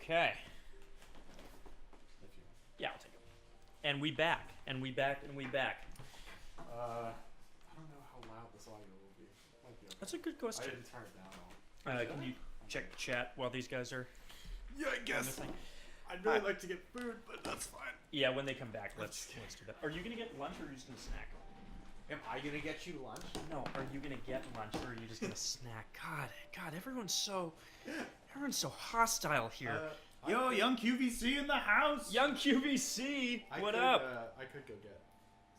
Okay. Yeah, I'll take it. And we back. And we back. And we back. I don't know how loud this audio will be. Might be okay. That's a good question. I didn't turn it down at all. Can you check the chat while these guys are... Yeah, I guess. I'd really like to get food, but that's fine. Yeah, when they come back, let's do that. Are you going to get lunch or are you just going to snack? Am I going to get you lunch? No, are you going to get lunch or are you just going to snack? God, everyone's so hostile here. Yo, young QVC in the house. Young QVC, what up? I could go get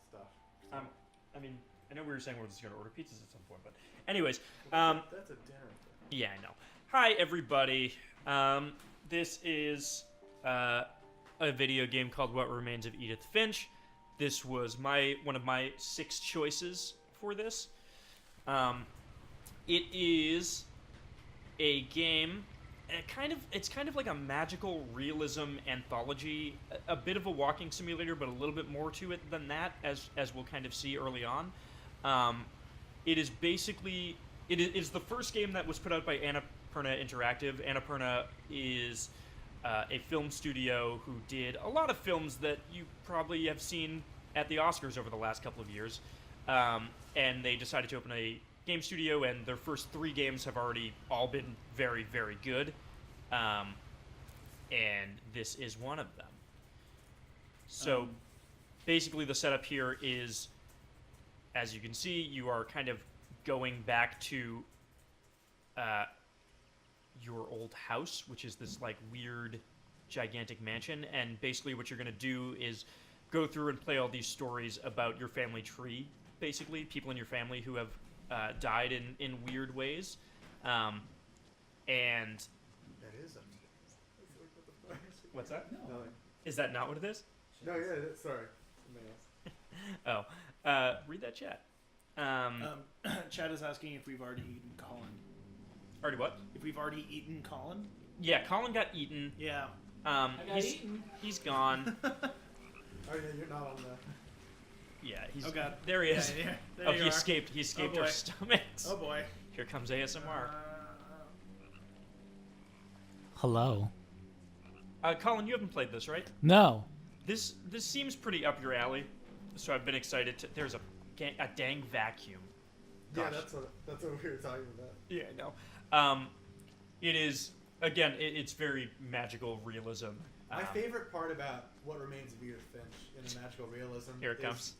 stuff. I mean, I know we were saying we're just going to order pizzas at some point, but anyways. That's a dinner thing. Yeah, I know. Hi, everybody. This is a video game called What Remains of Edith Finch. This was one of my 6 choices for this. It is a game. It's kind of like a magical realism anthology, a bit of a walking simulator, but a little bit more to it than that, as we'll kind of see early on. It is basically it is the first game that was put out by Annapurna Interactive. Annapurna is a film studio who did a lot of films that you probably have seen at the Oscars over the last couple of years, and they decided to open a game studio, and their first 3 games have already all been very, very good, and this is one of them. So basically the setup here is, as you can see, you are kind of going back to your old house, which is this like weird gigantic mansion, and basically what you're going to do is go through and play all these stories about your family tree, basically people in your family who have died in weird ways, and That is what's that? No. Is that not what it is? No, yeah, sorry. Oh, read that chat. Chad is asking if we've already eaten Colin. Already what? If we've already eaten Colin? Yeah, Colin got eaten. Yeah. He's gone. Oh yeah, you're not on the... Yeah, he's... Oh god. There he is. Yeah, there Oh, you he are. escaped. He escaped our stomachs. Oh boy. Here comes ASMR. Hello. Colin, you haven't played this, right? No. This seems pretty up your alley, so I've been excited to... There's a dang vacuum. Yeah, Gosh. that's what we were talking about. Yeah, I know. It is, again, it's very magical realism. My favorite part about What Remains of Edith Finch in a magical realism Here it comes.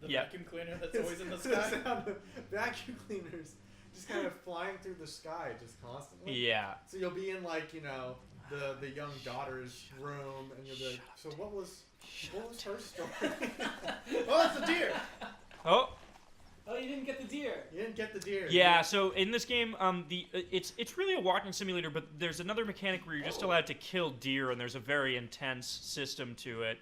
The Yeah. vacuum cleaner that's always in the sky. sound of vacuum cleaners just kind of flying through the sky just constantly. Yeah. So you'll be in like, the young daughter's room and you'll be like, so what was her story? Oh, that's a deer! Oh. Oh, you didn't get the deer. You didn't get the deer. Yeah, so in this game, it's really a walking simulator, but there's another mechanic where you're just allowed to kill deer, and there's a very intense system to it.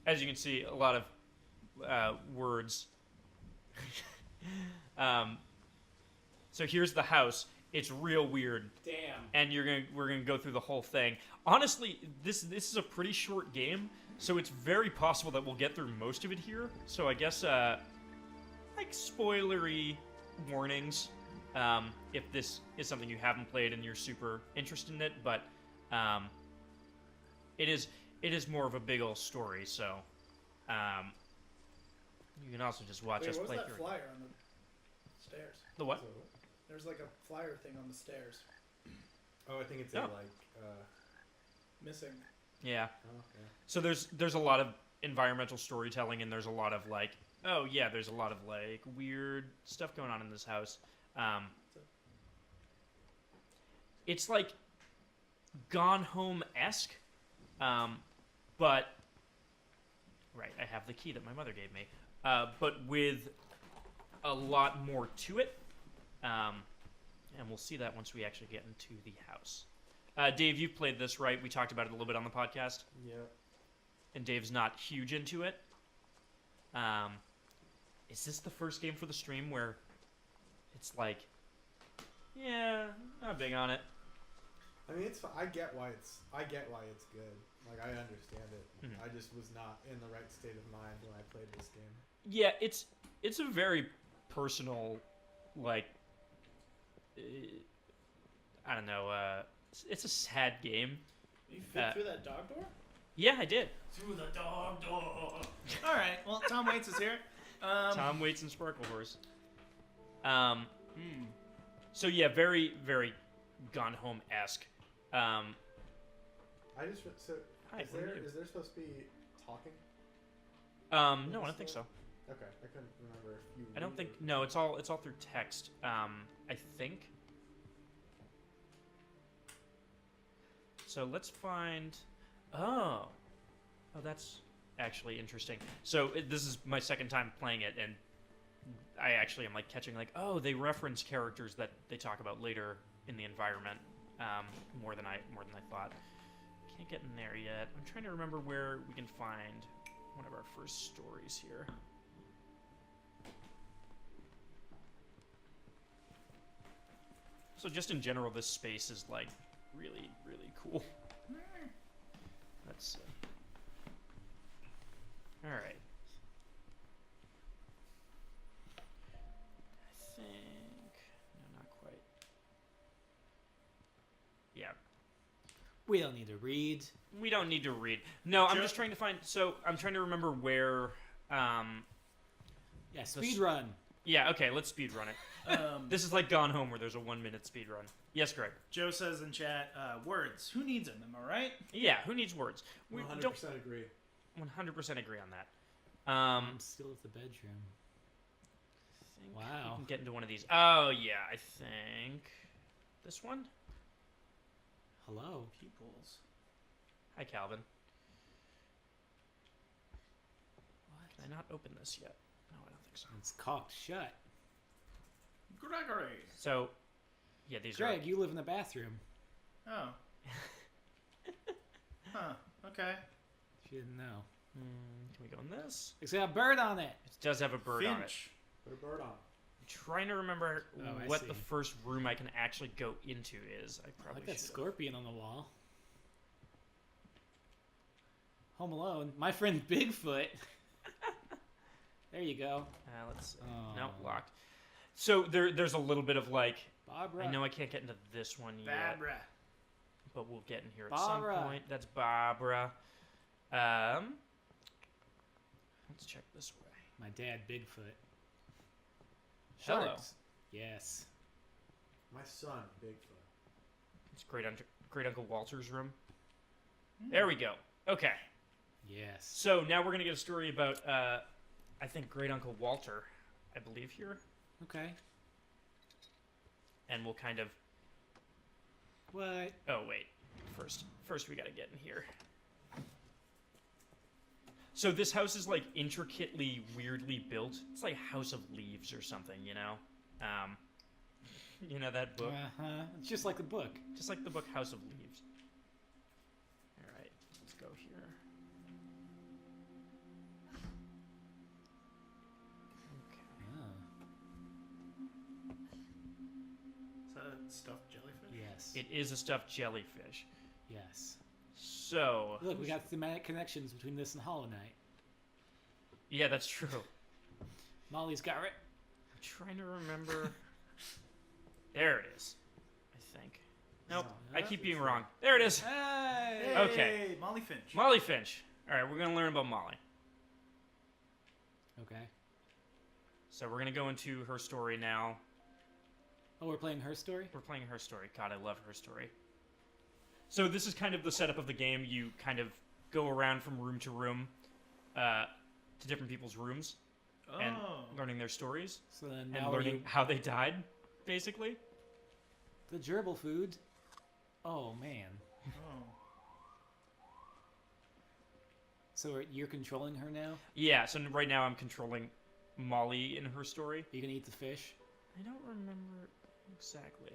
As you can see, a lot of words. So here's the house. It's real weird. Damn. And we're gonna go through the whole thing. Honestly, this is a pretty short game. So it's very possible that we'll get through most of it here. So I guess, like, spoilery warnings, if this is something you haven't played and you're super interested in it. But it is more of a big old story. So you can also just watch us play What was through that flyer on the stairs? The what? There's like a flyer thing on the stairs. Oh, I think it's Missing. Yeah. Oh, okay. So there's a lot of environmental storytelling, and there's a lot of like, oh yeah, there's a lot of like weird stuff going on in this house. It's like Gone Home-esque, but right, I have the key that my mother gave me, but with a lot more to it, and we'll see that once we actually get into the house. Dave, you've played this, right? We talked about it a little bit on the podcast. Yeah. And Dave's not huge into it. Is this the first game for the stream where it's like, yeah, not big on it? I mean, I get why it's good. Like, I understand it. Mm-hmm. I just was not in the right state of mind when I played this game. Yeah, it's a very personal, like, I don't know. It's a sad game. You fit through that dog door? Yeah, I did. Through the dog door. All right. Well, Tom Waits is here. Tom Waits and Sparkle Horse. So yeah, very, very Gone Home-esque. I just so Hi, is what are there you? is there supposed to be talking? No, I don't think so. Okay, I couldn't remember if you. I don't read think. or- No, it's all through text. I think. So let's find. Oh, that's actually interesting. So this is my second time playing it, and I actually am like catching like, oh, they reference characters that they talk about later in the environment, more than I thought. Can't get in there yet. I'm trying to remember where we can find one of our first stories here. So just in general, this space is like really, really cool. Let's see. All right. I think no, not quite. Yeah, We don't need to read. we don't need to read. No, I'm Joe- just trying to find. So I'm trying to remember where. Yeah, speed run. Yeah. Okay. Let's speed run it. This is like Gone Home, where there's a 1-minute speed run. Yes, Greg. Joe says in chat, words. Who needs them? Am I right? Yeah. Who needs words? We 100% don't agree. 100% agree on that. I'm still at the bedroom. Think Wow. We can get into one of these. Oh yeah, I think this one. Hello. Peoples. Hi, Calvin. What? Can I not open this yet? No, I don't think so. It's cocked shut. Gregory. So, yeah, these Greg, you live in the bathroom. Oh. Huh. Okay. She didn't know. Can we go in this? It's got a bird on it. It does have a bird on it. Finch. Put a bird on. I'm trying to remember Oh, I what see. the first room I can actually go into is. I I probably like that should. scorpion on the wall. Home Alone. My friend Bigfoot. There you go. Let's see. Oh. No, locked. So there's a little bit of like. Barbara. I know I can't get into this one yet, Barbara. but we'll get in here at Barbara. some point. That's Barbara. Let's check this way. My dad Bigfoot. Hello. Sharks. Yes. My son, Bigfoot. It's great Uncle Walter's room. There we go. Okay. Yes. So now we're gonna get a story about I think Great Uncle Walter, I believe here, Okay. and we'll kind of. What? Oh wait, first we gotta get in here. So this house is like intricately, weirdly built. It's like House of Leaves or something, you know. You know that book, Uh-huh. It's just like the book. just like the book House of Leaves. All right, let's go here. Okay. Oh. Is that a stuffed jellyfish? Yes. It is a stuffed jellyfish. Yes. So Look, we got thematic connections between this and Hollow Knight. yeah, that's true. Molly's got it. I'm trying to remember. There it is. I think. Nope, I keep being wrong. There it is. Hey! Okay. Molly Finch. Molly Finch. All right, we're gonna learn about Molly. Okay. So we're gonna go into her story now. Oh, we're playing her story? We're playing her story. God, I love her story. So this is kind of the setup of the game. You kind of go around from room to room, to different people's rooms, and learning their stories So then and now learning how they died, basically. the gerbil food. Oh, man. Oh. So you're controlling her now? Yeah. So right now I'm controlling Molly in her story. You can eat the fish? I don't remember exactly.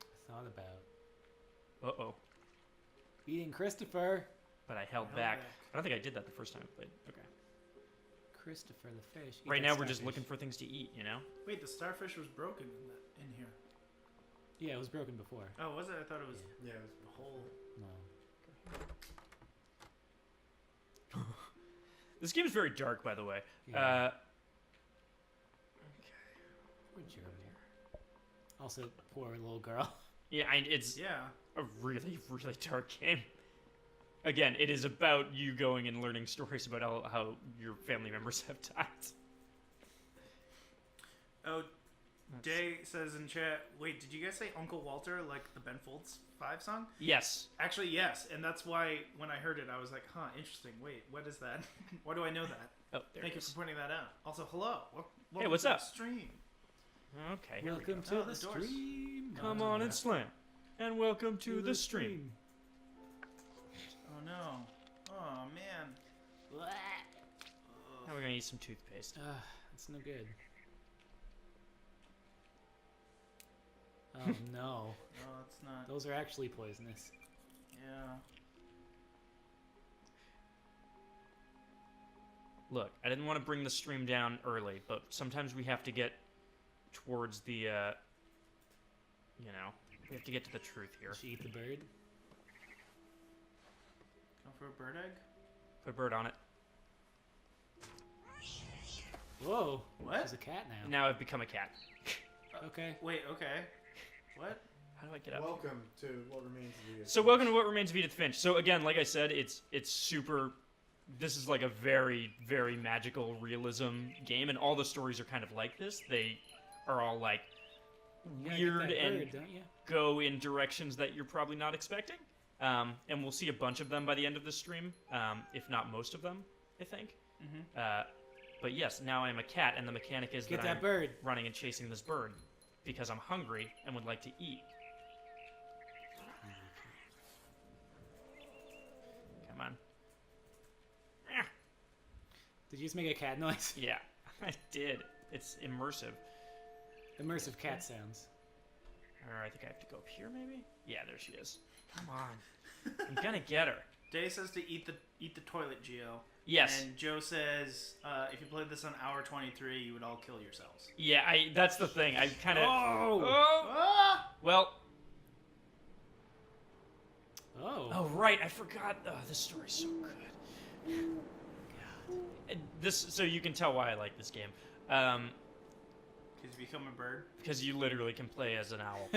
I thought about Uh-oh. eating Christopher. But I held back. I don't think I did that the first time I played. Okay. Christopher the fish. Eat Right that now we're just starfish. looking for things to eat, you know? Wait, the starfish was broken in here. Yeah, it was broken before. Oh, was it? I thought it was Yeah, it was a whole. No. This game is very dark, by the way. Yeah. Poor gerbil. Also, poor little girl. Yeah, it's Yeah. a really, really dark game. Again, it is about you going and learning stories about how your family members have died. Oh, Jay says in chat, wait, did you guys say Uncle Walter, like the Ben Folds 5 song? Yes. Actually, yes, and that's why when I heard it, I was like, huh, interesting. Wait, what is that? Why do I know that? Oh, there Thank it you is. for pointing that out. Also, hello. Hey, what's to the up? Stream. Okay, here we Welcome go. to Oh, the the doors. stream. Come on and slam. And welcome to the stream. Oh no. Oh man. Now we're gonna eat some toothpaste. That's no good. Oh no. No, it's not. Those are actually poisonous. Yeah. Look, I didn't want to bring the stream down early, but sometimes we have to get towards the, you know, we have to get to the truth here. Did she eat the bird? Go for a bird egg? Put a bird on it. Whoa. What? She's a cat now. Now I've become a cat. Okay. Wait, okay. What? How do I get up? Welcome to What Remains of Edith. So welcome to What Remains of Edith Finch. So again, like I said, it's super. This is like a very, very magical realism game, and all the stories are kind of like this. They are all like You gotta get weird that and bird, don't you? go in directions that you're probably not expecting. And we'll see a bunch of them by the end of this stream, if not most of them, I think. Mm-hmm. But yes, now I'm a cat, and the mechanic is Get that that I'm bird. running and chasing this bird because I'm hungry and would like to eat. Come on. Did you just make a cat noise? Yeah, I did. It's immersive. Immersive cat sounds. Or I think I have to go up here, maybe? Yeah, there she is. Come on. I'm gonna get her. Jay says to eat the toilet, Geo. Yes. And Joe says, if you played this on hour 23, you would all kill yourselves. Yeah, that's the thing. I kind of... Oh! Ah! Well... Oh. Oh, right. I forgot. Oh, this story's so good. So you can tell why I like this game. Because you become a bird. Because you literally can play as an owl.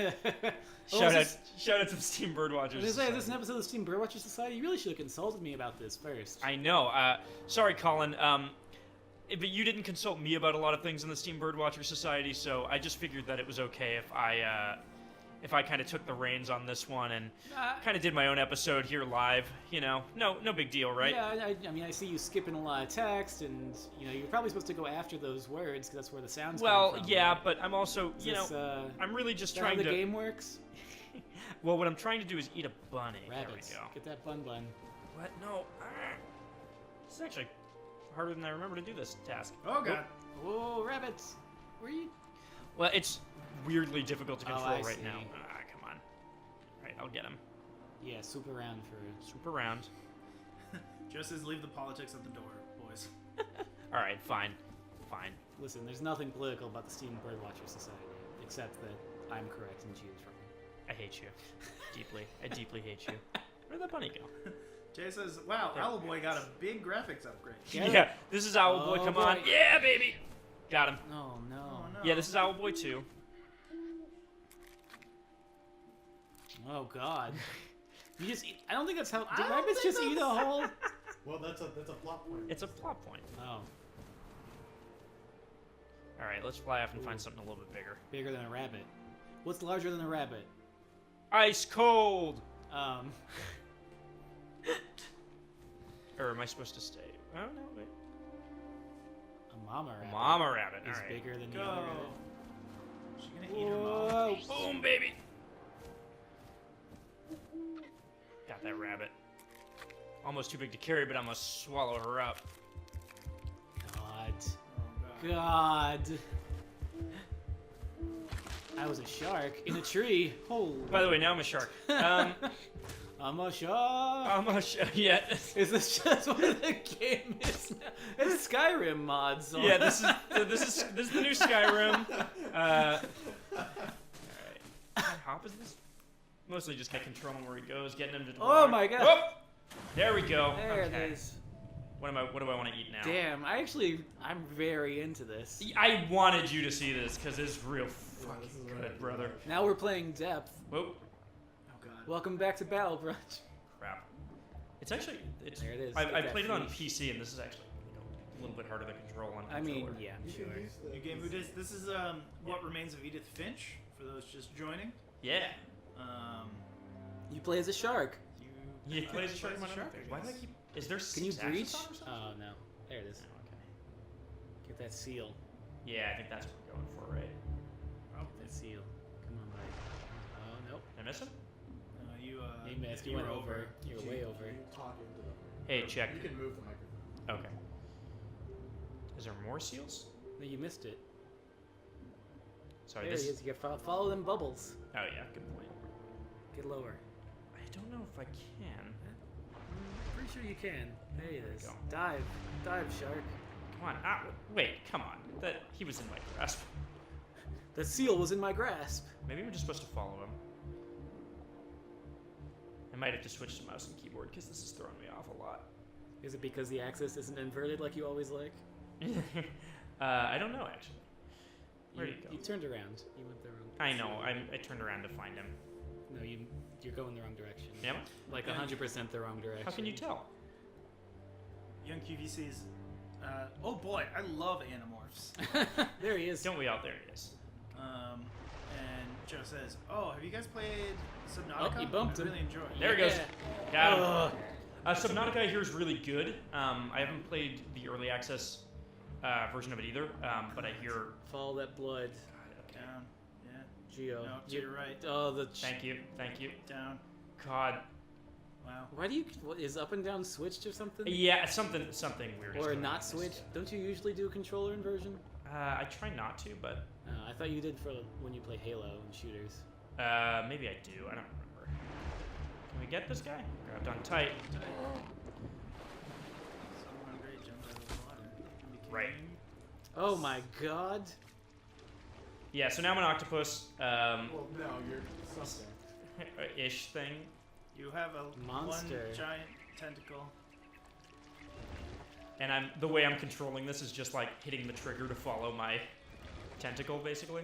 Oh, Shout out to the Steam Birdwatchers. I was gonna say, Society. this is an episode of the Steam Birdwatcher Society. You really should have consulted me about this first. I know. Sorry, Colin. But you didn't consult me about a lot of things in the Steam Birdwatcher Society, so I just figured that it was okay if I kind of took the reins on this one and kind of did my own episode here live. You know, no big deal, right? Yeah, I mean, I see you skipping a lot of text, and you know, you're probably supposed to go after those words because that's where the sound's Well, coming from. yeah, but I'm also, Is you this, know, I'm really just is that how trying the to. game works? Well, what I'm trying to do is eat a bunny. Rabbits. There we go. Get that bun. What? No. This is actually harder than I remember to do this task. Oh, God. Oh, rabbits. Where are you? Well, it's weirdly difficult to Oh, control I right see. now. Come on. Right, I'll get him. Yeah, swoop around for. Swoop around. Joe says leave the politics at the door, boys. All right, fine. Fine. Listen, there's nothing political about the Steam Birdwatcher Society, except that I'm correct and G is wrong. I hate you. Deeply. I deeply hate you. Where'd that bunny go? Jay says, wow, Owlboy got a big graphics upgrade. Yeah. This is Owlboy. Oh, Come boy. on. Yeah, baby. Got him. Oh no. Oh, no. Yeah, this is Owlboy too. Oh God. You just eat. I don't think that's how. I Did don't rabbits think just eat a that's- whole? Well, that's a plot point. It's a plot point. Oh, All right, let's fly off and find Ooh. something a little bit bigger. bigger than a rabbit. What's larger than a rabbit? Ice cold. Um. Or am I supposed to stay? Oh no, wait. A mama rabbit. Mama rabbit. All is right. bigger than the Go. other rabbit. Is she gonna eat her mom? Whoa. Boom, baby. Got that rabbit. Almost too big to carry, but I'm gonna swallow her up. God. Oh, God. God. I was a shark in a tree. Oh. By the way, now I'm a shark. I'm a shark. Yeah. Is this just what the game is now? It's Skyrim mods. On. Yeah, this is the new Skyrim. Alright. How hop is this? Mostly just kind of controlling where he goes, getting him to. Oh my God. Whoop! There we go. There Okay. it is. What do I want to eat now? Damn, I'm very into this. I wanted you to see this because it's real fucking this is good, right. brother. Now we're playing depth. Whoa, Oh god. Welcome back to Battle Grudge. crap. It's actually it's. There it is. I Get that played it on fleece. PC, and this is actually a little bit harder to control on I mean, controller. yeah, I'm You sure. can use the- New game. Who does this? Is What Remains of Edith Finch? For those just joining. Yeah. You play as a shark. You play as a shark. I Why do I guess. keep? Is there Can you 6 breach? axes on or something? Oh no. There it is. Oh, okay. Get that seal. Yeah, I think that's what we're going for, right? Get that seal. Come on, buddy. Oh nope. Did I miss him? You You missed. You went were over. You were way over. You talk into them. Hey, check. You can move the microphone. Okay. Is there more seals? No, you missed it. Sorry, There this. he is. You gotta follow them bubbles. Oh yeah, good point. Get lower. I don't know if I can. Pretty sure you can. There he There we is. go. Dive. Dive, shark. Come on. Ah, wait, come on. That he was in my grasp. The seal was in my grasp. Maybe I'm just supposed to follow him. I might have to switch to mouse and keyboard because this is throwing me off a lot. Is it because the axis isn't inverted like you always like? I don't know actually. Where'd he go? You turned around. You went the wrong. I know. I turned around to find him. No, you're going the wrong direction. Am I? Like 100% the wrong direction. How can you tell? Young QVC's. Oh boy, I love Animorphs. There he is. Don't we all? There he is. And Joe says, "Oh, have you guys played Subnautica? Oh, you bumped I him. really enjoy it." There he goes. Yeah. Got him. Ugh. Subnautica I hear is really good. I haven't played the early access version of it either, but I hear. Follow that blood, Down. Yeah. Geo. No, to your right. Oh, the. Thank you. Thank you. Down. God. Wow. Why do you? What, is up and down switched or something? Yeah, something weird. is Or going on not with this. switched? Don't you usually do a controller inversion? I try not to, but I thought you did for when you play Halo and shooters. maybe I do. I don't remember. Can we get this guy? Grabbed on tight. Someone great jumped out of the water. Right. Oh my god. Yeah, so now I'm an octopus, Well, no, you're something. ish thing. You have a Monster. one giant tentacle. And the way I'm controlling this is just like hitting the trigger to follow my tentacle, basically.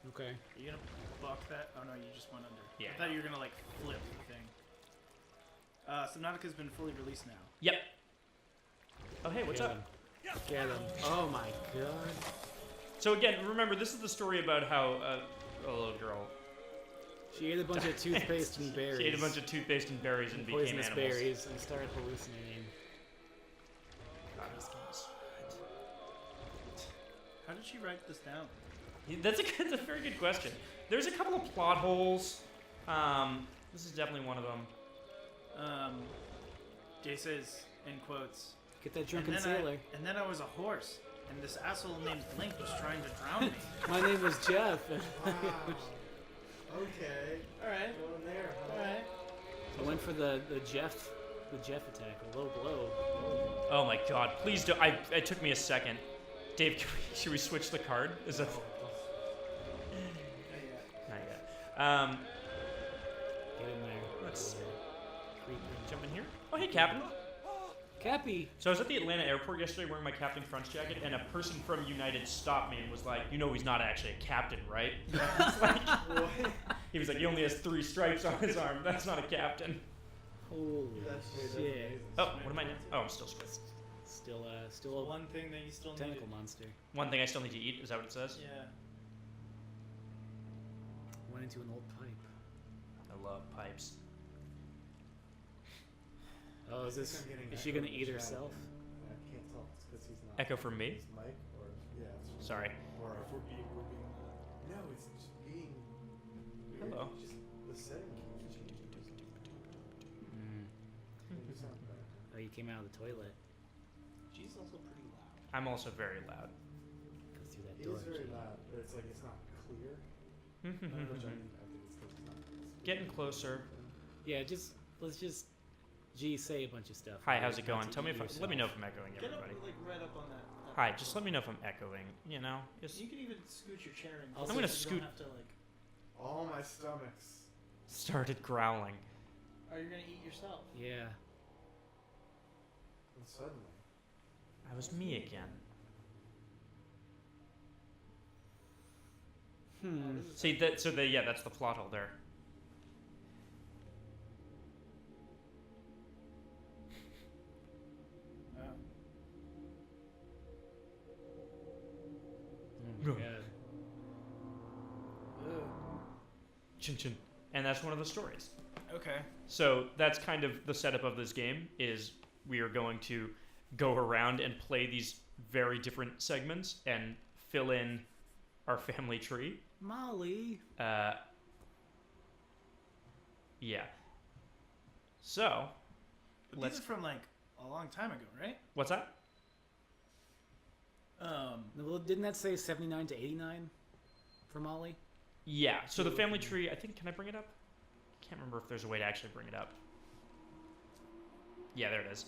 Okay. Are you gonna buck that? Oh no, you just went under. Yeah. I thought you were gonna like flip the thing. Subnautica's been fully released now. Yep. Oh hey, what's Get up? him. Get him. Oh my god. So again, remember this is the story about how a little girl. She ate a bunch of toothpaste and berries. She ate a bunch of toothpaste and berries and became poisonous animals. berries and started hallucinating. God, this game is How did she write this down? That's a very good question. There's a couple of plot holes. This is definitely one of them. Jay says, in quotes, Get that and drunken then, sailor. and then I was a horse, and this asshole named Blink was trying to drown me. My name was Jeff. Wow. Okay. Alright, Going there. Huh? alright. I went for the Jeff attack, a low blow. Oh my God! Please don't. It took me a second. Dave, should we switch the card? Is that? Not yet. Get in there. Let's Creepy. jump in here. Oh hey, Captain. Cappy. So I was at the Atlanta airport yesterday wearing my Captain Crunch jacket, and a person from United stopped me and was like, "You know he's not actually a captain, right?" I was like, What? he was like, "He only has 3 stripes on his arm. That's not a captain." Holy That's shit. amazing. Oh, what am I now? Oh, I'm still striped. Still a One thing that you still need. tentacle monster. One thing I still need to eat. Is that what it says? Yeah. Went into an old pipe. I love pipes. Oh, is I this? think I'm getting Is she echo gonna in eat the chat herself? again. I can't tell. It's because he's not. Echo from me? His mic or yeah. It's Sorry. Or if we're being loud. No, it's just being. Weird. Hello. Just the setting keeps changing. Mm. You sound better. Oh, you came out of the toilet. She's also pretty loud. I'm also very loud. Go through that It door. is very loud, but it's like it's not clear. Which I think it's still not. Getting closer. Yeah, let's just say a bunch of stuff. Hi, how's it Not going? to Tell me eat if let me know if I'm echoing, Get up, everybody. like right up on that. Hi, just let me know if I'm echoing. You know, just You can even scoot your chair in. Also, I'm gonna so you scoot- don't have to like. All my stomachs. started growling. Or you're gonna eat yourself. Yeah. And suddenly. I was me again. See that? So yeah, that's the plot hole there. Oh my god. Chin chin. And that's one of the stories. Okay. So that's kind of the setup of this game. Is we are going to go around and play these very different segments and fill in our family tree. Molly. Yeah. So, But let's. these are from like a long time ago, right? What's that? Well, didn't that say 79 to 89 for Molly? Yeah. So the family tree. I think. Can I bring it up? Can't remember if there's a way to actually bring it up. Yeah, there it is.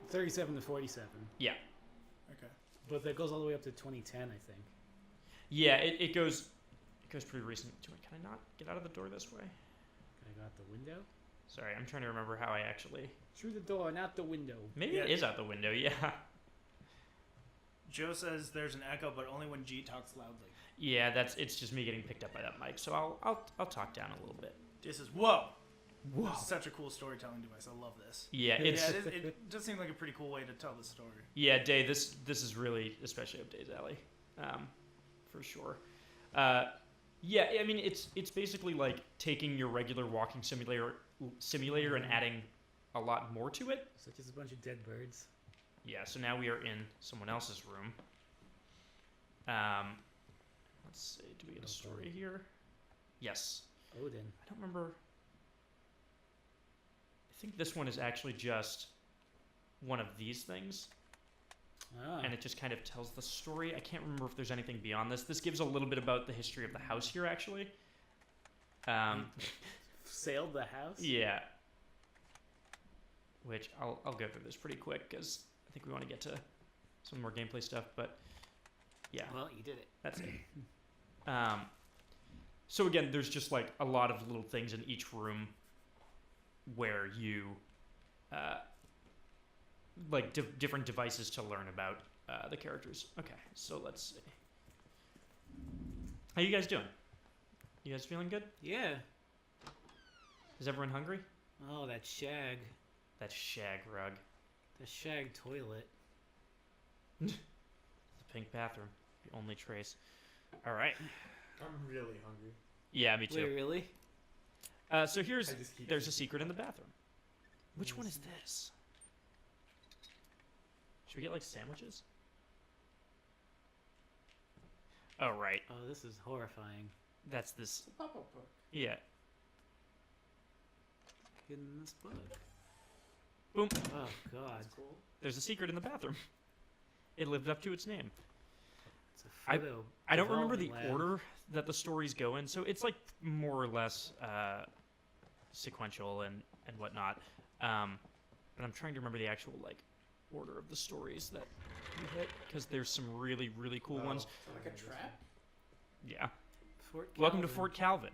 37 to 47. Yeah. Okay. But that goes all the way up to 2010, I think. Yeah. It goes. It goes pretty recent. Can I not get out of the door this way? I got the window. Sorry, I'm trying to remember how I actually. Through the door, not the window. Maybe Yeah. it is out the window. Yeah. Joe says there's an echo, but only when G talks loudly. Yeah. It's just me getting picked up by that mic. So I'll talk down a little bit. This is whoa. This is such a cool storytelling device. I love this. Yeah. It's. Yeah, it does seem like a pretty cool way to tell the story. Yeah, Day. This is really especially up Day's alley, for sure. Yeah, I mean it's basically like taking your regular walking simulator and adding a lot more to it. Such as a bunch of dead birds. Yeah. So now we are in someone else's room. Let's see. Do we get a story here? Yes. Odin. I don't remember. I think this one is actually just one of these things. Ah. And it just kind of tells the story. I can't remember if there's anything beyond this. This gives a little bit about the history of the house here, actually. Sailed the house? Yeah. Which I'll go through this pretty quick because I think we want to get to some more gameplay stuff. But yeah, Well, you did it. that's it. So again, there's just like a lot of little things in each room where you like different devices to learn about the characters. Okay, so let's see. How you guys doing? You guys feeling good? Yeah. Is everyone hungry? Oh, that shag. That shag rug. The shag toilet. The pink bathroom. The only trace. All right. I'm really hungry. Yeah, me too. Wait, really? So I there's just keep a secret in the bathroom. Which one is this? Should we get like sandwiches? Oh right, Oh, this is horrifying. that's this. Pop-up book. Yeah. In this book. Boom. Oh, God. That's cool. There's a secret in the bathroom. It lived up to its name. It's a photo. I don't remember the development lab. order that the stories go in, so it's like more or less sequential and whatnot. But I'm trying to remember the actual like order of the stories that you hit because there's some really cool ones. Like a trap? Yeah. Fort Welcome to Calvin. Fort Calvin.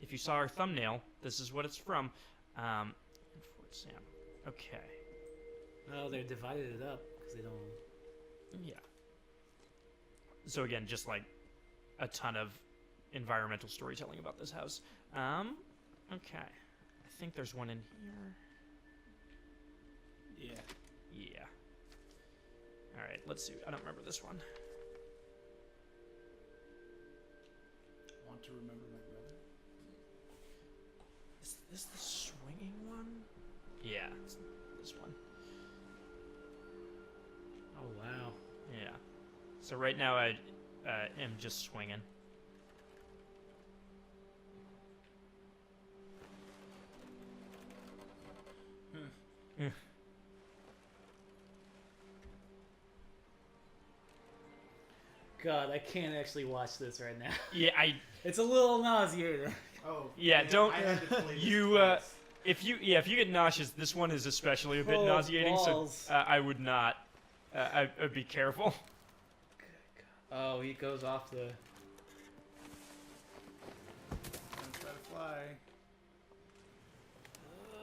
If you saw our thumbnail, this is what it's from. Fort Sam. Okay. Oh, they divided it up because they don't. Yeah. So again, just like a ton of environmental storytelling about this house. Okay. I think there's one in here. Yeah. Yeah. All right. Let's see. I don't remember this one. Want to remember my brother? Is this the swinging one? Yeah. It's this one. Oh, wow. Yeah. So right now I am just swinging. God, I can't actually watch this right now. Yeah, It's a little nauseating. Oh. Yeah, don't- I had to play this you, twice. if you get nauseous, this one is especially a bit Oh, nauseating. balls. So I would not. I'd be careful. Oh, he goes off the. Gonna try to fly.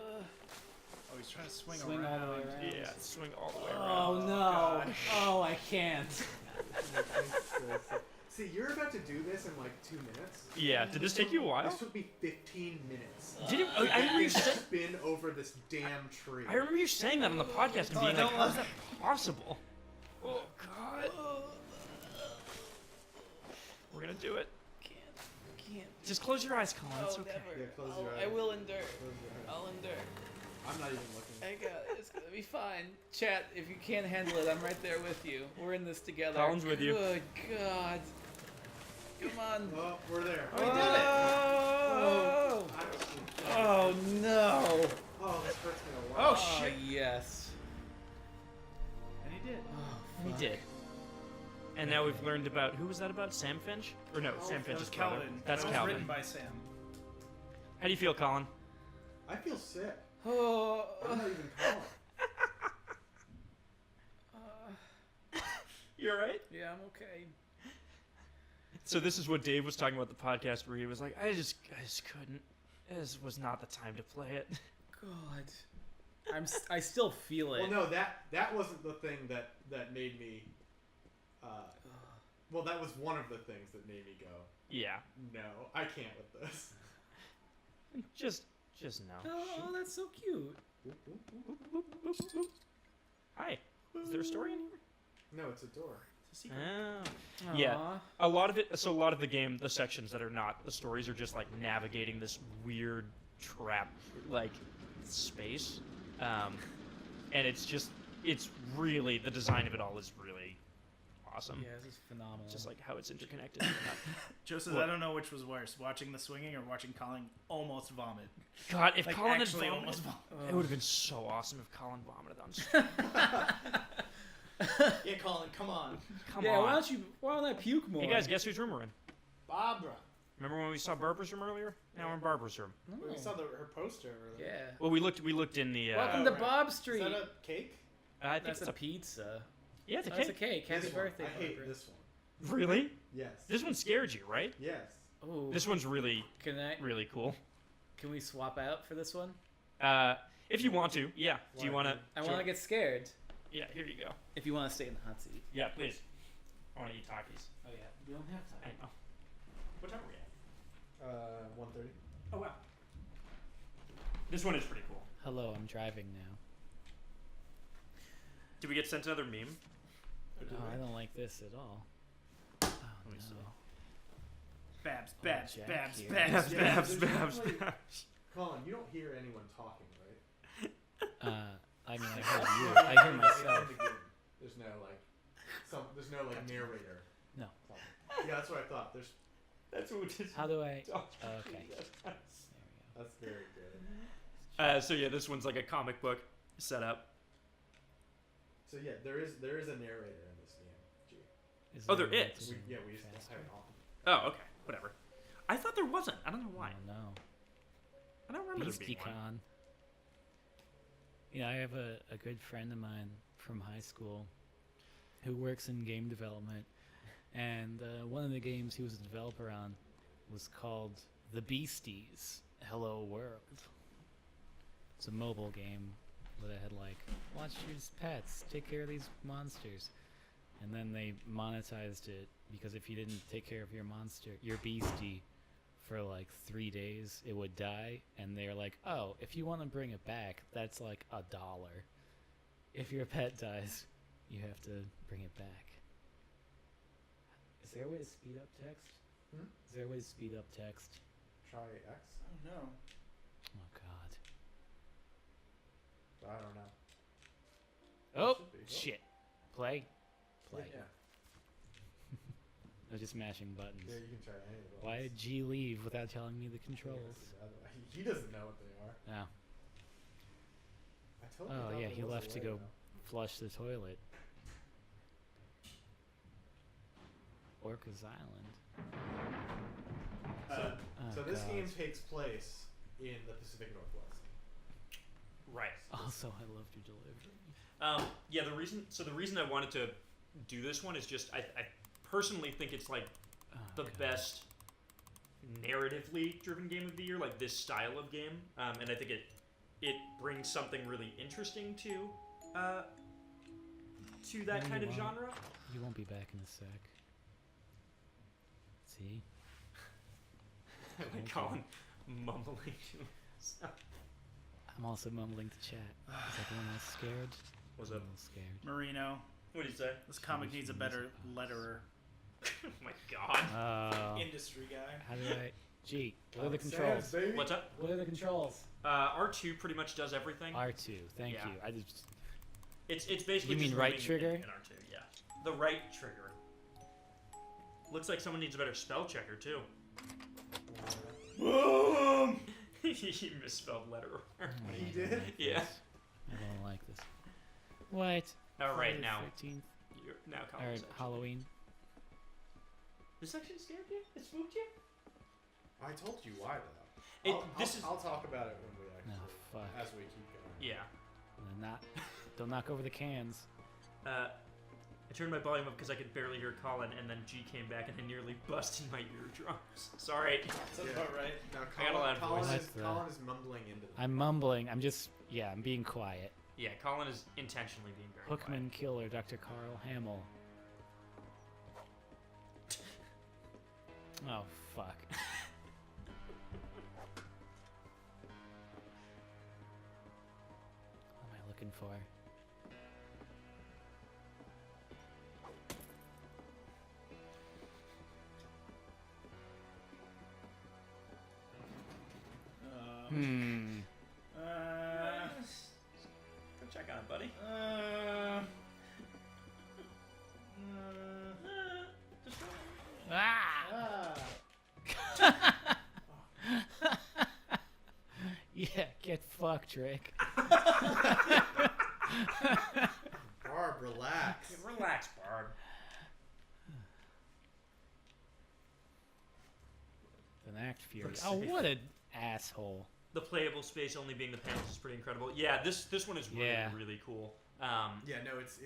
Oh, he's trying to swing Swing all around. the way around. Yeah, swing all the way around. Oh no! God. Oh, I can't. See, you're about to do this in like 2 minutes. Yeah. Did this take you a while? This took me 15 minutes. Did it? I remember you saying. Spin over this damn tree. I remember you saying that on the podcast and being like, "How is that possible?" Oh God. We're gonna do it. Can't. Just close your eyes, Colin. It's Oh, okay. never. Yeah, close your eyes. I will endure. Close your eyes. I'll endure. I'm not even looking. I got it. It's gonna be fine. Chat, if you can't handle it, I'm right there with you. We're in this together. Colin's with you. Good God. Come on. Oh, we're there. We did it. Oh, oh no. Oh, this hurts me a lot. Oh shit! Yes. And he did. Oh, We fuck. did. And now we've learned about who was that about? Sam Finch? Or no, Sam That Finch's was brother. Calvin. That's that was Calvin. written by Sam. How do you feel, Colin? I feel sick. Oh. I'm not even calm. You alright? Yeah, I'm okay. So this is what Dave was talking about the podcast where he was like, I just couldn't. This was not the time to play it. God. I still feel it. Well, no, that wasn't the thing that made me. Well, that was one of the things that made me go. Yeah. No, I can't with this. Just no. Oh, that's so cute. Hi. Is there a story in here? No, it's a door. Oh. Yeah. Aw. A lot of it. So a lot of the game, the sections that are not the stories are just like navigating this weird trap, like space, and it's really the design of it all is really awesome. Yeah, this is phenomenal. Just like how it's interconnected. and whatnot. Joe says, What? I don't know which was worse, watching the swinging or watching Colin almost vomit. God, if Like, Colin had actually vomited, almost vomit. it would have been so awesome if Colin vomited on screen. Yeah, Colin, come on. Come yeah, on. why don't I puke more? Hey guys, guess whose room we're in? Barbara. Remember when we saw Barbara's room earlier? Now we're in Barbara's room. We saw her poster earlier. Yeah. Well, we looked in the. Welcome to right. Bob Is Street. that a cake? I think That's it's a pizza. yeah, it's a Oh, it's a cake. cake. Happy This one. birthday, I hate Barbara. this one. Really? Yes. This one scared you, right? Yes. Oh, This one's really can cool. we swap out for this one? If you want to, yeah. Do you want to? I want to get scared. Yeah, here you go. If you want to stay in the hot seat. Yeah, please. I want to eat Takis. Oh yeah, we don't have I time. know. What time are we at? 1:30. Oh wow. This one is pretty cool. Hello, I'm driving now. Did we get sent another meme? Oh, I don't like this at all. Oh me see. no. Babs, Oh, Babs, Jack Babs, here. Babs. Yeah, Babs, there's Babs, usually- Babs. Colin, you don't hear anyone talking, right? I mean, I heard you. I hear myself. There's no narrator. No. Yeah, that's what I thought. That's what we just. How do I? Oh, okay. There That's very good. So yeah, this one's like a comic book setup. So yeah, there is a narrator in this game. G. we go. Oh, there a way is. to We do just don't faster? have it on. Oh, okay, whatever. I thought there wasn't. I don't know why. Oh, no. I don't remember there being one. BeastieCon. Yeah, I have a good friend of mine from high school who works in game development, and one of the games he was a developer on was called The Beasties Hello World. It's a mobile game that had like, watch your pets, take care of these monsters. And then they monetized it because if you didn't take care of your monster, your beastie, for like 3 days, it would die. And they're like, oh, if you want to bring it back, that's like $1. If your pet dies, you have to bring it back. Is there a way to speed up text? Hmm? Is there a way to speed up text? Try X. Oh no. Oh god. I don't know. Oh Should be. shit. Play. Play. Yeah. I was just mashing buttons. Yeah, you can try any of those. Why did G leave without telling me the controls? He doesn't know what they are. Oh. I totally Oh thought yeah, there he was a left to way, go though. flush the toilet. Orca's Island. So, Oh, so this God. game takes place in the Pacific Northwest. Right. Also, I loved your delivery. Yeah, the reason I wanted to do this one is just I personally think it's like Oh, the God. best narratively driven game of the year, like this style of game, and I think it brings something really interesting to that No, kind you of won't. genre. You won't be back in a sec. See? Like Colin mumbling to himself. I'm also mumbling to chat. Is everyone else scared? What's I'm up? a little scared. Marino, What do you say? this comic needs a better letterer. Oh my god. Industry guy. How do I... Gee, what are the Sans, controls? baby. What's up? What are the controls? R2 pretty much does everything. R2, thank Yeah. you. I just... It's basically You mean just right moving trigger? in R2, yeah. The right trigger. Looks like someone needs a better spell checker too. He misspelled letter. He did? Yeah. I don't like this. What? All right, Friday now. the 13th? Now Or Colin's section. Halloween? This section scared you? It spooked you? I told you why though. I'll talk about it when we No, actually, fuck. as we keep going. Yeah. Don't knock over the cans. I turned my volume up because I could barely hear Colin, and then G came back and I nearly busted my eardrums. Sorry. Sounds Yeah. about right. Now I got a loud Colin, voice. is, That's, Colin is mumbling into the I'm mumbling. I'm just... Yeah, I'm being quiet. Yeah, Colin is intentionally being very Hookman Killer, Dr. Carl Hamill. Oh, fuck. What am I looking for? Hmm. Go check on it, buddy. Just Ah! Yeah, get fucked, Rick. Barb, relax. relax, Barb. An act fury. Looks Oh, safe. what an asshole. The playable space only being the panels is pretty incredible. Yeah, this one is really Yeah. really cool. Yeah, no, it's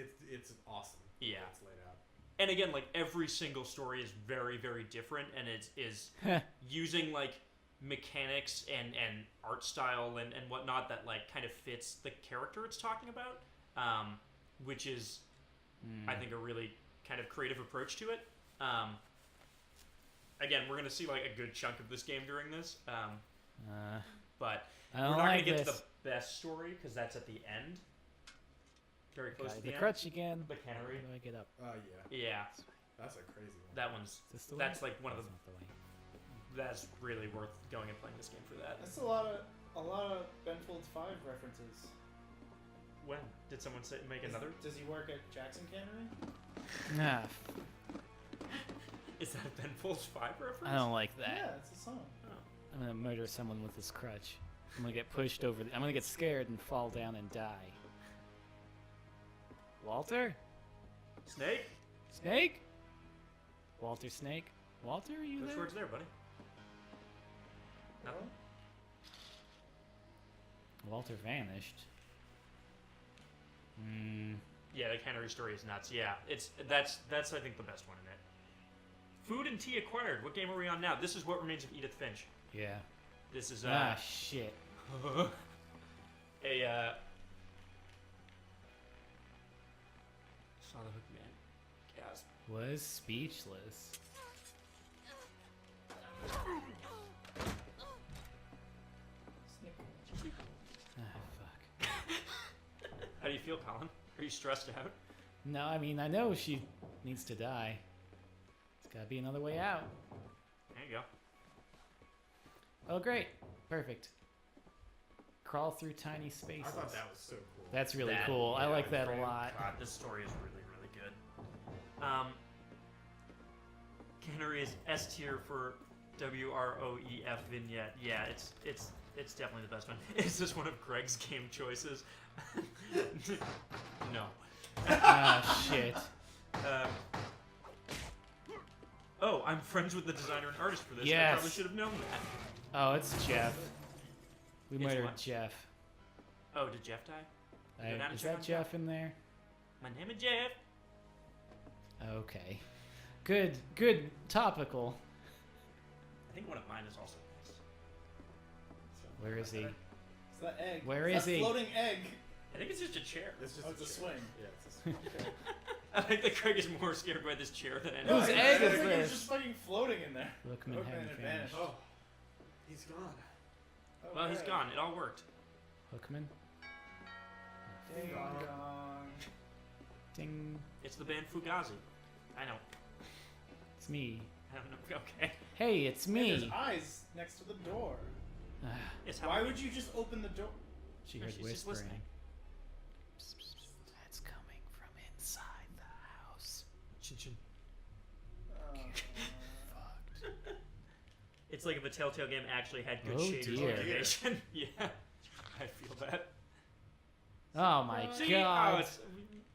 awesome. the way Yeah. it's laid out. And again, like every single story is very very different, and it is using like mechanics and art style and whatnot that like kind of fits the character it's talking about, which is I think a really kind of creative approach to it. Again, we're gonna see like a good chunk of this game during this, but I we're don't not gonna like get this. to the best story because that's at the end, very close Okay, to the the end. crutch again. The How cannery. do I get up? Yeah, Yeah, that's a crazy one. that one's Is this the that's way? like one of That's the not the way. that's really worth going and playing this game for that. That's a lot of Ben Folds 5 references. When did someone make another? Does he work at Jackson Cannery? Nah, Is that a Ben Folds 5 reference? I don't like that. Yeah, it's a song. I'm gonna murder someone with this crutch. I'm gonna get pushed over. I'm gonna get scared and fall down and die. Walter? Snake? Snake? Walter Snake? Walter, are you Those there? words there, buddy. Nothing. Walter vanished. Yeah, the cannery story is nuts. Yeah, that's I think the best one in it. Food and tea acquired. What game are we on now? This is What Remains of Edith Finch. Yeah. This is Shit. a saw the hook man. Gasp. Was speechless. Fuck. How do you feel, Colin? Are you stressed out? No, I mean, I know she needs to die. There's gotta be another way out. There you go. Oh, great. Perfect. Crawl through tiny spaces. I thought that was so cool. That's really That- cool. I yeah, like that a frame. lot. God, this story is really, really good. Cannery is S tier for WROEF vignette. Yeah, it's definitely the best one. Is this one of Greg's game choices? No. Ah, shit. Oh, I'm friends with the designer and artist for this. I Yes. probably should have known that. Oh, it's Jeff. We It's murdered what? Jeff. Oh, did Jeff die? Go down and Is check that on Jeff in there? My name is Jeff. Okay. Good topical. I think one of mine is also this. Where is he? It's that egg. Where It's is that he? floating egg. I think it's just a chair. It's just Oh, it's a swing. Yeah, it's a swing. I think that Craig is more scared by this chair than Whose anything. egg I is think it was this? just fucking floating in there. Lookman Lookman hadn't had vanished. Oh, he's gone. Well, he's Okay. gone. It all worked. Hookman? Ding Gone. dong. Ding. It's the band Fugazi. I know. It's me. I don't know. Okay. Hey, it's Hey, me. there's eyes next to the door. Ah, It's how Why we- would you just open the door? she No, heard she's just whispering. listening. Psst, psst, psst. That's coming from inside the house. Chin chin. Fucked. It's like if a Telltale game actually had good Oh, shaders dear. and animation. Yeah. I feel that. Oh my See? god.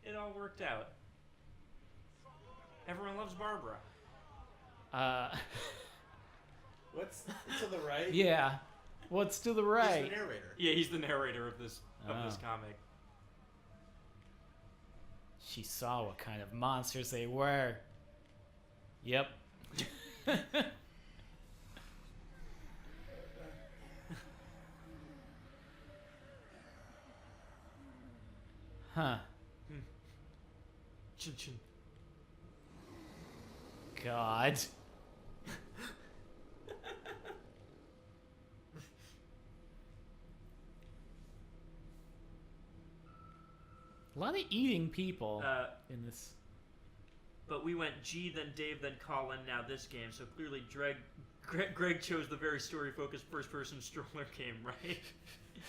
It all worked out. Everyone loves Barbara. What's to the right? Yeah. What's to the He's right? the narrator. Yeah, he's the narrator of this Oh. comic. She saw what kind of monsters they were. Yep. Huh. Chin chin. God. A lot of eating people in this. But we went G, then Dave, then Colin, now this game. So clearly Greg chose the very story-focused first-person stroller game, right?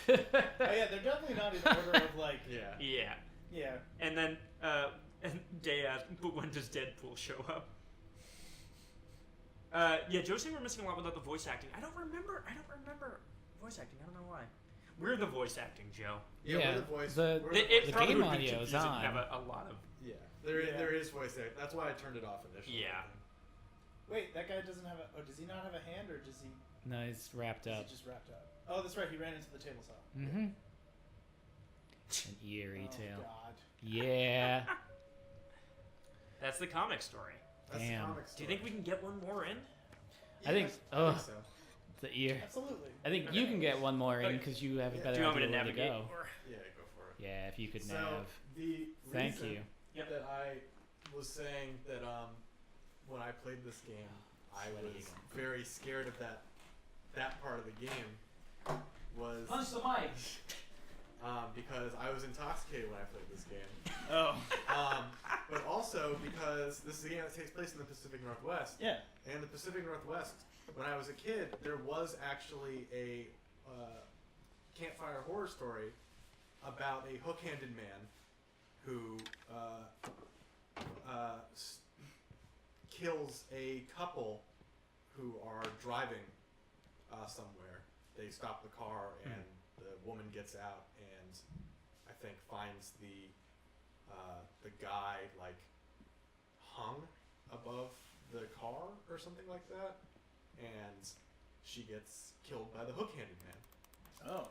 Oh yeah, they're definitely not in order of like. Yeah. Yeah. Yeah. And then and Day asked, but when does Deadpool show up? Yeah, Joe saying we're missing a lot without the voice acting. I don't remember voice acting. I don't know why. We're the voice acting, Joe. Yeah, Yeah, we're the voice. the- we're It voice probably game would be audio is confusing to on. have a lot of. Yeah, Yeah. there is voice acting. That's why I turned it off initially. Yeah. Wait, that guy doesn't have a. Oh, does he not have a hand, or does he? No, he's wrapped Is up. he just wrapped up? Oh, that's right. He ran into the table saw. Mm-hmm. An eerie Oh tale. God. Yeah. That's the comic story. That's Damn. the comic Do you think we can get one more in? I think. Yes, I Oh, think so. the ear. Absolutely. I think you can get one more in Okay. because you have a Yeah. better Do you want me to idea where navigate? go. Or... Yeah, go for it. Yeah, if you could So nav. the Thank reason you. Yep. that I was saying that when I played this game, I was very scared of that part of the game was the mic. because I was intoxicated when I played this game. Oh. But also because this is a game that takes place in the Pacific Northwest. Yeah. And the Pacific Northwest, when I was a kid, there was actually a campfire horror story about a hook-handed man who kills a couple who are driving somewhere. They stop the car and the woman gets out and I think finds the guy like hung above the car or something like that, and she gets killed by the hook-handed man. Oh.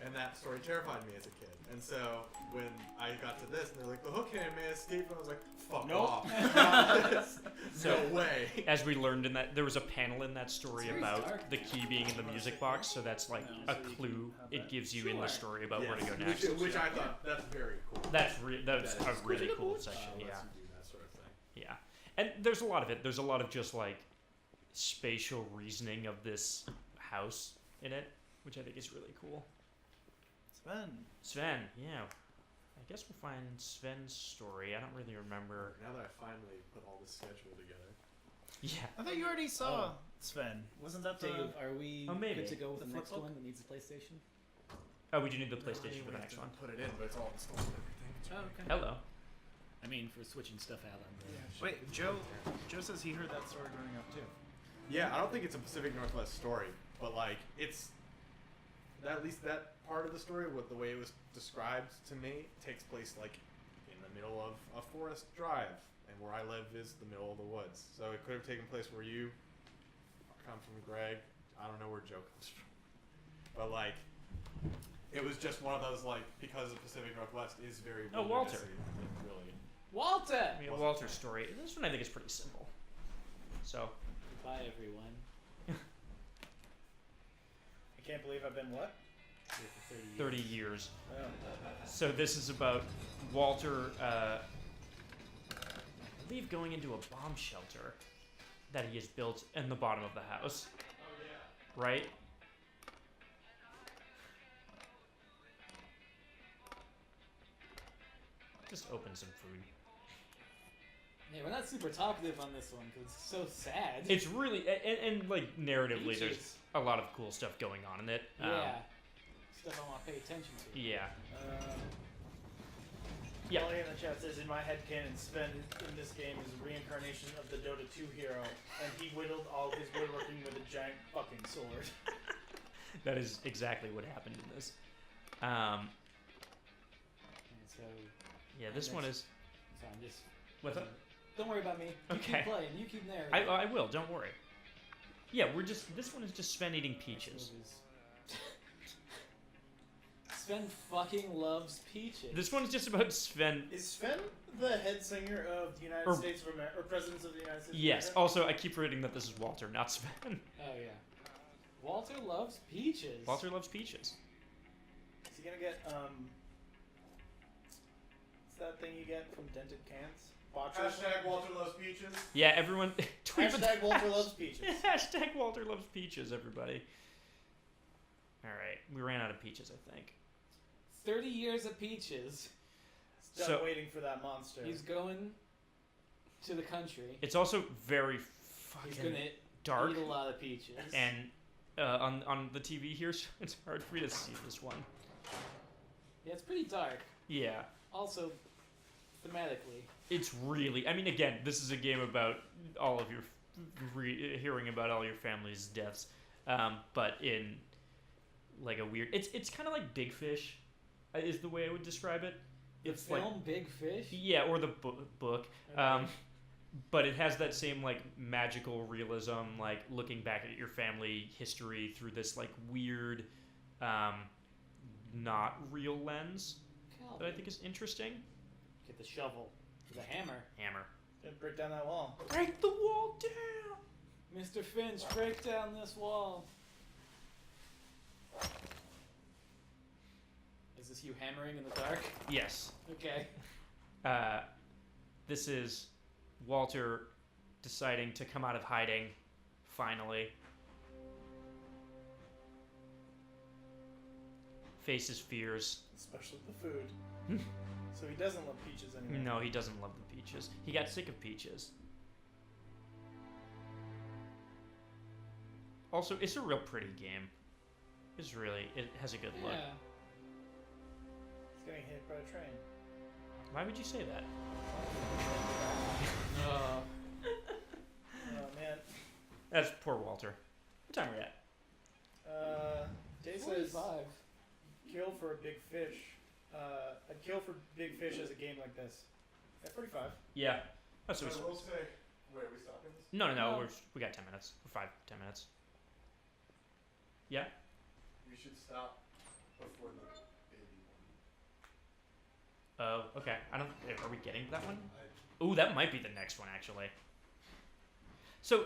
And that story terrified me as a kid. And so when I got to this, and they're like, the hook-handed man escaped, and I was like, fuck Nope. off. So- no way. As we learned in that, there was a panel in that story It's very about dark. the key being in the music box, so that's like No, a so you clue can have it that. gives you in the Sure. story about where to Yes, go next. Which I thought, that's very cool. That's That a is really cool. cool section, Lets yeah. you do that sort of thing. Yeah. And there's a lot of it. There's a lot of just like spatial reasoning of this house in it, which I think is really cool. Sven, yeah. I guess we'll find Sven's story. I don't really remember. Now that I finally put all this schedule together. Yeah. I thought you already saw Sven. Wasn't that the? Dave, are we Oh, maybe. good to go with The the, flip next book? one that needs a PlayStation? Oh, we do need the PlayStation for the next one. Put it in, but it's all installed and everything. It's Oh, really okay. Hello. I mean, for switching stuff out on the. Wait, Joe. Joe says he heard that story growing up too. Yeah, I don't think it's a Pacific Northwest story, but like it's at least that part of the story, with the way it was described to me, takes place like in the middle of a forest drive, and where I live is the middle of the woods. So it could have taken place where you come from, Greg. I don't know where Joe comes from, but like it was just one of those like because the Pacific Northwest is very Oh, Walter. wildernessy, it really. Walter! I mean, Walter's story. This one I think is pretty simple. So, Goodbye, everyone. I can't believe I've been what? Here for 30 years. Oh. So this is about Walter believe, going into a bomb shelter that he has built in the bottom of the house. Oh yeah. Right? Just open some food. Yeah, we're not super talkative on this one because it's so sad. It's really and like narratively, there's Peaches. a lot of cool stuff going on in it. Yeah. Stuff I want to pay attention to. Yeah. Yeah. Molly in the chat says, in my headcanon, Sven in this game is a reincarnation of the Dota 2 hero, and he whittled all his woodworking with a giant fucking sword. That is exactly what happened in this. And so, Yeah, this one is. so I'm just. What's up? Don't worry about me. You Okay. keep playing. You keep narrating. I will. Don't worry. Yeah, we're just. This one is just Sven eating peaches. Sven fucking loves peaches. This one's just about Sven. Is Sven the head singer of the United States of America, or Presidents of the United States Yes. of America? Also, I keep forgetting that this is Walter, not Sven. Oh yeah. Walter loves peaches. Walter loves peaches. Is he gonna get, what's that thing you get from dented cans? Botchers? Hashtag Walter loves peaches. Yeah, everyone. Tweet with Hashtag Walter loves peaches. Hashtag Walter loves peaches, everybody. All right, we ran out of peaches, I think. 30 years of peaches. Still So- waiting for that monster. He's going to the country. It's also very He's fucking gonna dark, eat a lot of peaches. and on the TV here, so it's hard for me to see this one. Yeah, it's pretty dark. Yeah, Also, thematically. it's really. I mean, again, this is a game about all of your hearing about all your family's deaths, but in like a weird. It's kind of like Big Fish, is the way I would describe it. It's The like film Big Fish. yeah, or the book. But it has that same like magical realism, like looking back at your family history through this like weird, not real lens that I think is interesting. Get the shovel. The hammer. Hammer. Gonna break down that wall. Break the wall down. Mr. Finch, break down this wall. Is this you hammering in the dark? Yes. Okay. This is Walter deciding to come out of hiding, finally. Face his fears. Especially the food. So he doesn't love peaches anymore. No, he doesn't love the peaches. He got sick of peaches. Also, it's a real pretty game. It's really, it has a good look. Yeah. He's getting hit by a train. Why would you say that? Oh. Oh man. That's poor Walter. What time are we at? Day says 45. kill for a big fish. I'd kill for big fish as a game like this. At 45. Yeah. That's I what will say. Wait, are we stopping this? No. No. We got 10 minutes. We're 10 minutes. Yeah? We should stop before the baby one. Oh, okay. Are we getting to that one? Ooh, that might be the next one, actually. So,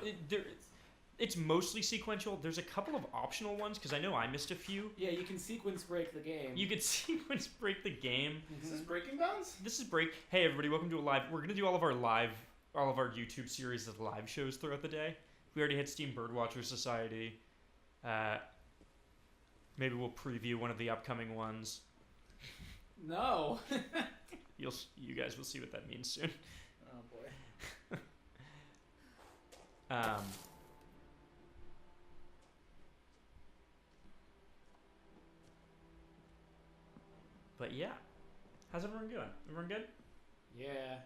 it's mostly sequential. There's a couple of optional ones, because I know I missed a few. Yeah, you can sequence break the game. You could sequence break the game. Is this Breaking Bounds? This is break. Hey, everybody, welcome to a live. We're going to do all of our YouTube series as live shows throughout the day. We already had Steam Birdwatcher Society. Maybe we'll preview one of the upcoming ones. No. You guys will see what that means soon. Oh boy. But yeah, how's everyone doing? Everyone good? Yeah.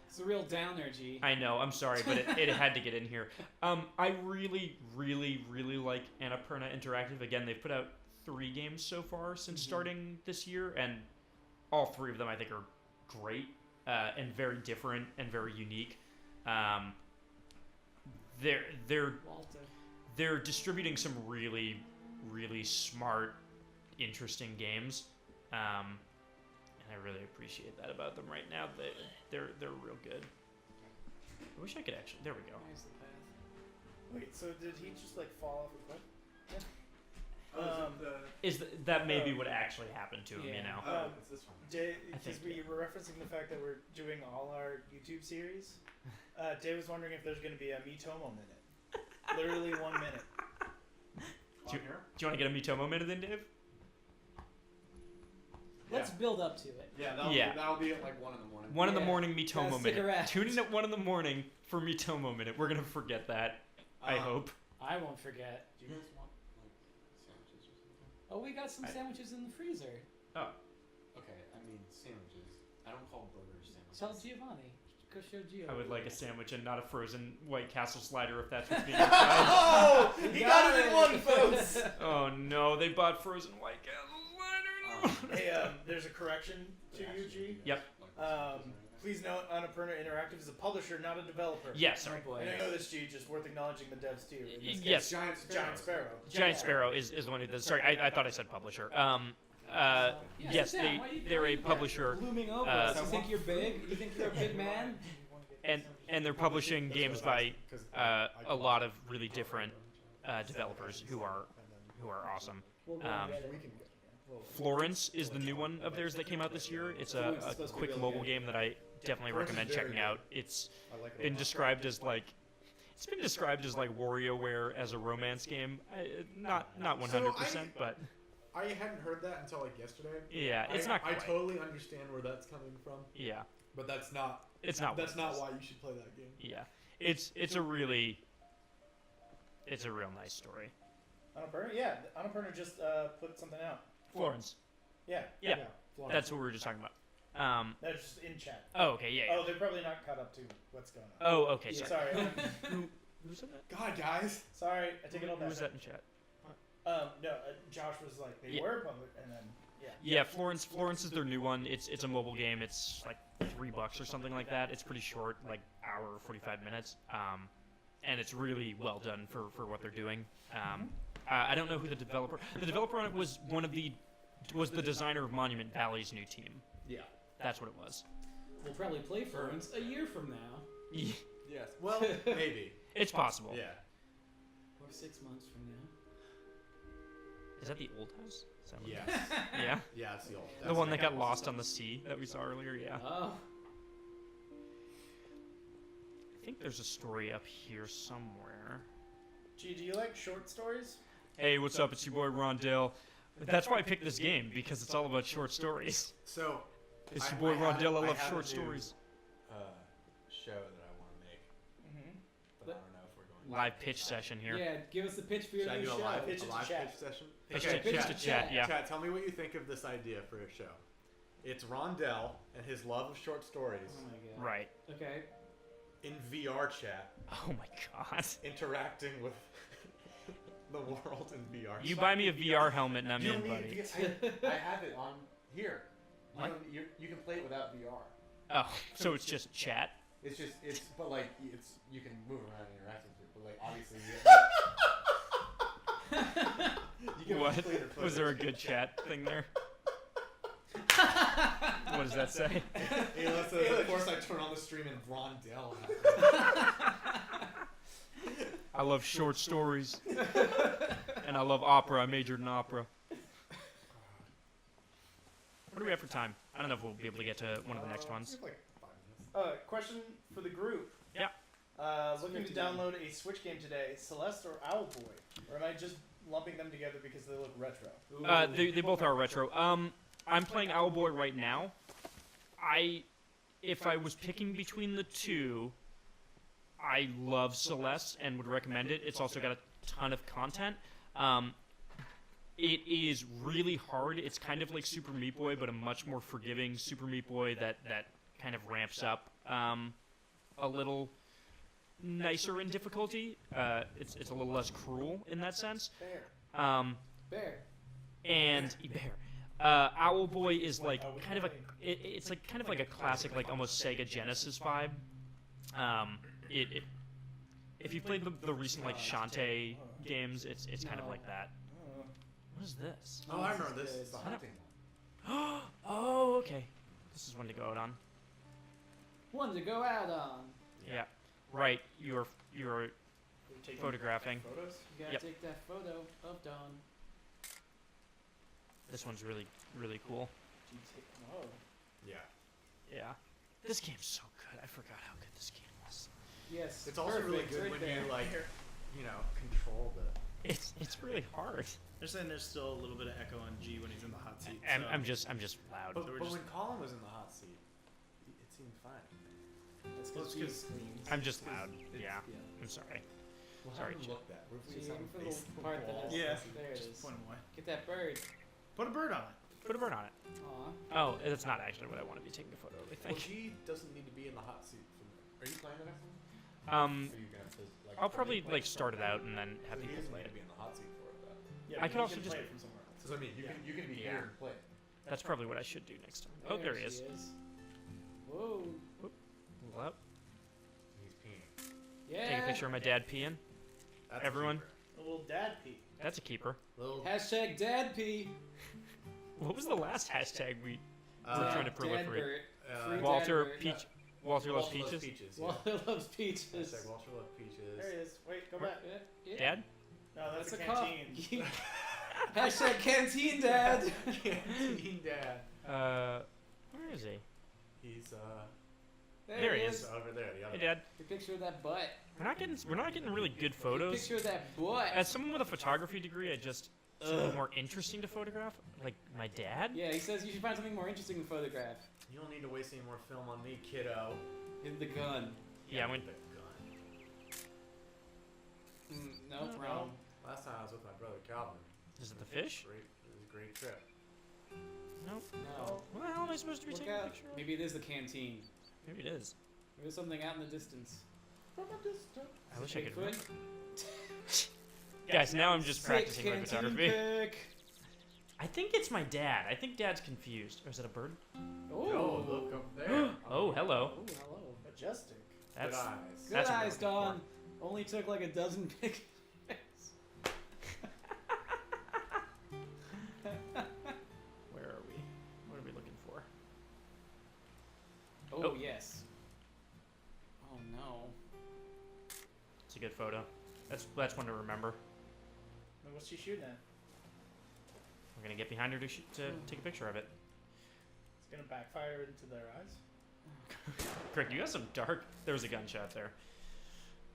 It's a real downer, G. I know. I'm sorry, but it had to get in here. I really, really, really like Annapurna Interactive. Again, they've put out 3 games so far since starting this year, and all 3 of them I think are great and very different and very unique. Walter. They're distributing some really, really smart, interesting games, and I really appreciate that about them right now. They're real good. I wish I could actually. There we go. There's the path. Wait, so did he just like fall off a cliff? That may be what actually happened to him, you Yeah. know? It's this one. Because think, we were referencing the fact that we're doing all our YouTube series. Dave was wondering if there's going to be a Mitomo minute. Literally 1 minute. Do you want to get a Mitomo minute in, Dave? Let's build up to it. Yeah, Yeah. that'll be at like 1 in the morning. 1 in the Yeah. morning Mitomo Gotta stick minute. around. Tune in at 1 in the morning for Mitomo minute. We're gonna forget that. I hope. I won't forget. Do you guys want like sandwiches or something? Oh, we got some sandwiches in the freezer. Oh, Okay, I mean sandwiches. I don't call burgers sandwiches. Tell Giovanni. Go show Gio. I would like a sandwich and not a frozen White Castle slider if that's what's being tried. Oh! He got it in one, folks! Oh no, they bought frozen White Castle slider. Hey, there's a correction to you, G. Yep. Please note, Annapurna Interactive is a publisher, not a developer. Yes, sorry. Oh boy. And I know this, G, just worth acknowledging the devs too. In this Yes. case, Giant Sparrow. Giant Sparrow is the one who does. Sorry, I thought I said publisher. Yes, sit down. Why you they're a doing that? publisher, Looming over uh, us. You think you're big? You think you're a big man? and they're publishing games by a lot of really different developers who are awesome. We'll go Um, get it. Florence is the new one of theirs that came out this year. It's a quick mobile game that I definitely recommend checking out. It's been described as like WarioWare as a romance game. Not 100%, but I hadn't heard that until like yesterday. yeah, it's not I quite. totally understand where that's coming from, Yeah, but that's not. it's not. That's what it not is. why you should play that game. Yeah, it's a real nice story. Annapurna? Yeah, Annapurna just put something out. Florence. Yeah. Yeah, that's what we were just talking about. That's just in chat. Oh, okay, yeah. Oh, they're probably not caught up to what's going on. Oh, okay. Yeah, Sorry. sorry. Who said that? God, guys. Sorry, I take it all Who back. was that in chat? No, Josh was like, they Yeah. were public, and then, yeah. Yeah, Florence is their new one. It's a mobile game. It's like $3 or something like that. It's pretty short, like hour or 45 minutes. And it's really well done for what they're doing. I don't know who the developer. The developer on it was the designer of Monument Valley's new team. Yeah. That's what it was. We'll probably play Florence a year from now. Yes. Well, maybe. It's possible. Yeah. Or 6 months from now. Is that the old house? Is that what it Yes. is? Yeah. Yeah, it's the old. The one that got lost on the sea that we saw earlier. Yeah. Oh. I think there's a story up here somewhere. Gee, do you like short stories? Hey, what's up? It's your boy Rondell. That's why I picked this game, because it's all about short stories. So. It's your boy Rondell. I love have short a new, stories. Show that I want to make, Mm-hmm. but I don't know if we're going. Live pitch session here. Yeah, give us the pitch for your Should I new do a show. live, Pitch it a to live chat. pitch session? Pitch Okay, to chat. chat, yeah. Chat, tell me what you think of this idea for a show. It's Rondell and his love of short stories Oh my god. Right. Okay. in VR chat, Oh my god. interacting with the world in VR. You buy me a VR helmet and I'm You in, don't buddy. need I have it on here. What? You can play it without VR. Oh, so it's just chat? It's but like you can move around and interact with it, but like obviously you can What? play their Was there a footage. good chat thing there? What does that say? Ayla says, of course I turn on the stream and Rondell happens. I love short stories. And I love opera. I majored in opera. What do we have for time? I don't know if we'll be able to get to one of the next ones. We have like 5 minutes. Question for the group. Yeah. Looking to download a Switch game today, Celeste or Owlboy? Or am I just lumping them together because they look retro? They both are retro. I'm playing Owlboy right now. If I was picking between the two, I love Celeste and would recommend it. It's also got a ton of content. It is really hard. It's kind of like Super Meat Boy, but a much more forgiving Super Meat Boy that kind of ramps up a little nicer in difficulty. It's a little less cruel in that sense. Fair. Bear. And Bear. Owlboy is like kind of a it's like kind of like a classic, like almost Sega Genesis vibe. If you played the recent like Shantae games, it's kind of like that. What is this? Oh, I remember this. It's the hunting one. Oh, okay. This is one to go out on. One to go out on. Yeah. Right. You're Taking photographing. photos? You gotta Yep. take that photo of Dawn. This one's really, really cool. Whoa. Yeah. Yeah. This game's so good. I forgot how good this game was. Yes. It's also really perfect, good right when there. you like, control the. It's really hard. They're saying there's still a little bit of echo on G when he's in the hot seat. I'm so- just loud. But, So we're but just- when Colin was in the hot seat, it seemed fine. That's Well, because it's G screams. I'm just loud. It's- Yeah. I'm sorry. We'll Sorry, have him Chip. look that. What if we See, just have aim him for the face little the part that wall? has Yeah. There it Just is. point him away. Get that bird. Put a bird on it. Put a bird on it. Aw. Oh, that's not actually what I want to be taking a photo of, I Well, think. he doesn't need to be in the hot seat. Are you playing the next one? Um, Or are you gonna have to, like, I'll probably play like it? start it out and then have So he people doesn't play need it. to be in the hot seat for it, though. Yeah, I but could you also can just- play it from somewhere else. So I mean, you can be Yeah. here and play it. That's probably what I should do next time. Oh, there he is. she Whoa. Pull up. He's peeing. Yeah. Take a picture of my dad peeing. That's Everyone? A little dad pee. That's a keeper. Little. Hashtag dad pee. What was the last hashtag we were Uh, trying to Dad proliferate? bird. uh, Free Walter dad bird. Peach. Walter loves Walter loves peaches. peaches. Yeah. Walter loves peaches. Hashtag Walter loves peaches. There he is. Wait, go back. Yeah. Dad? No, that's, That's a a cop. canteen. Hashtag canteen dad. Canteen dad. Where is he? He's There he he's is. over there. The other. Hey, Dad. Your picture of that butt. We're not getting really good photos. Picture of that butt. As someone with a photography degree, I just something more interesting to photograph, like my dad. Yeah, he says you should find something more interesting to photograph. You don't need to waste any more film on me, kiddo. Hit the gun. Yeah, I went. The gun. No, No. wrong. Last time I was with my brother Calvin. Is it the fish? It was a great trip. No. No. What the hell am I supposed to be Look taking a out. picture of? Maybe it is the canteen. Maybe it is. There's something out in the distance. I wish I could. Bigfoot? remember. Guys, now I'm just Sick practicing my canteen photography. pic. I think it's my dad. I think Dad's confused. Or is it a bird? Oh, look up there. Oh, hello. Oh, hello. Majestic. Good That's eyes. Good That's what we're eyes, looking for. Dawn. Only took like a dozen pictures. Where are we? What are we looking for? Oh, Oh. yes. Oh no. It's a good photo. That's one to remember. What's she shooting at? We're gonna get behind her to take a picture of it. It's gonna backfire into their eyes. Crick, you got some dark. There was a gunshot there.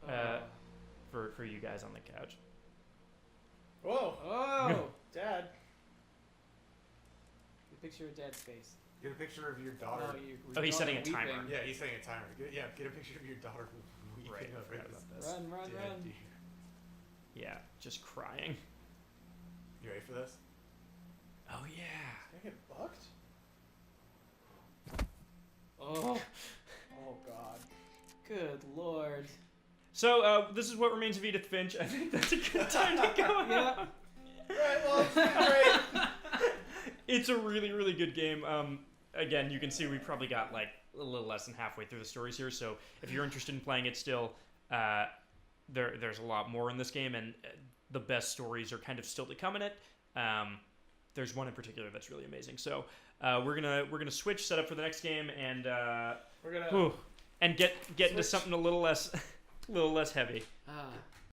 Uh, For you guys on the couch. Whoa! Oh! Dad. The picture of Dad's face. Get a picture of your daughter. Oh, he's setting a timer. Yeah, he's setting a timer. Get a picture of your daughter. Right, I forgot about this. Run, run, Dead run. deer. Yeah, just crying. You ready for this? Oh yeah. Did I get bucked? Oh. Oh God. Good Lord. So this is what remains of Edith Finch. I think that's a good time to go. Yeah. Right, well, it's great. It's a really, really good game. Again, you can see we probably got like a little less than halfway through the stories here. So if you're interested in playing it still, there's a lot more in this game, and the best stories are kind of still to come in it. There's one in particular that's really amazing. So we're gonna switch setup for the next game and We're gonna and get into Switch. something a little less heavy. Ah.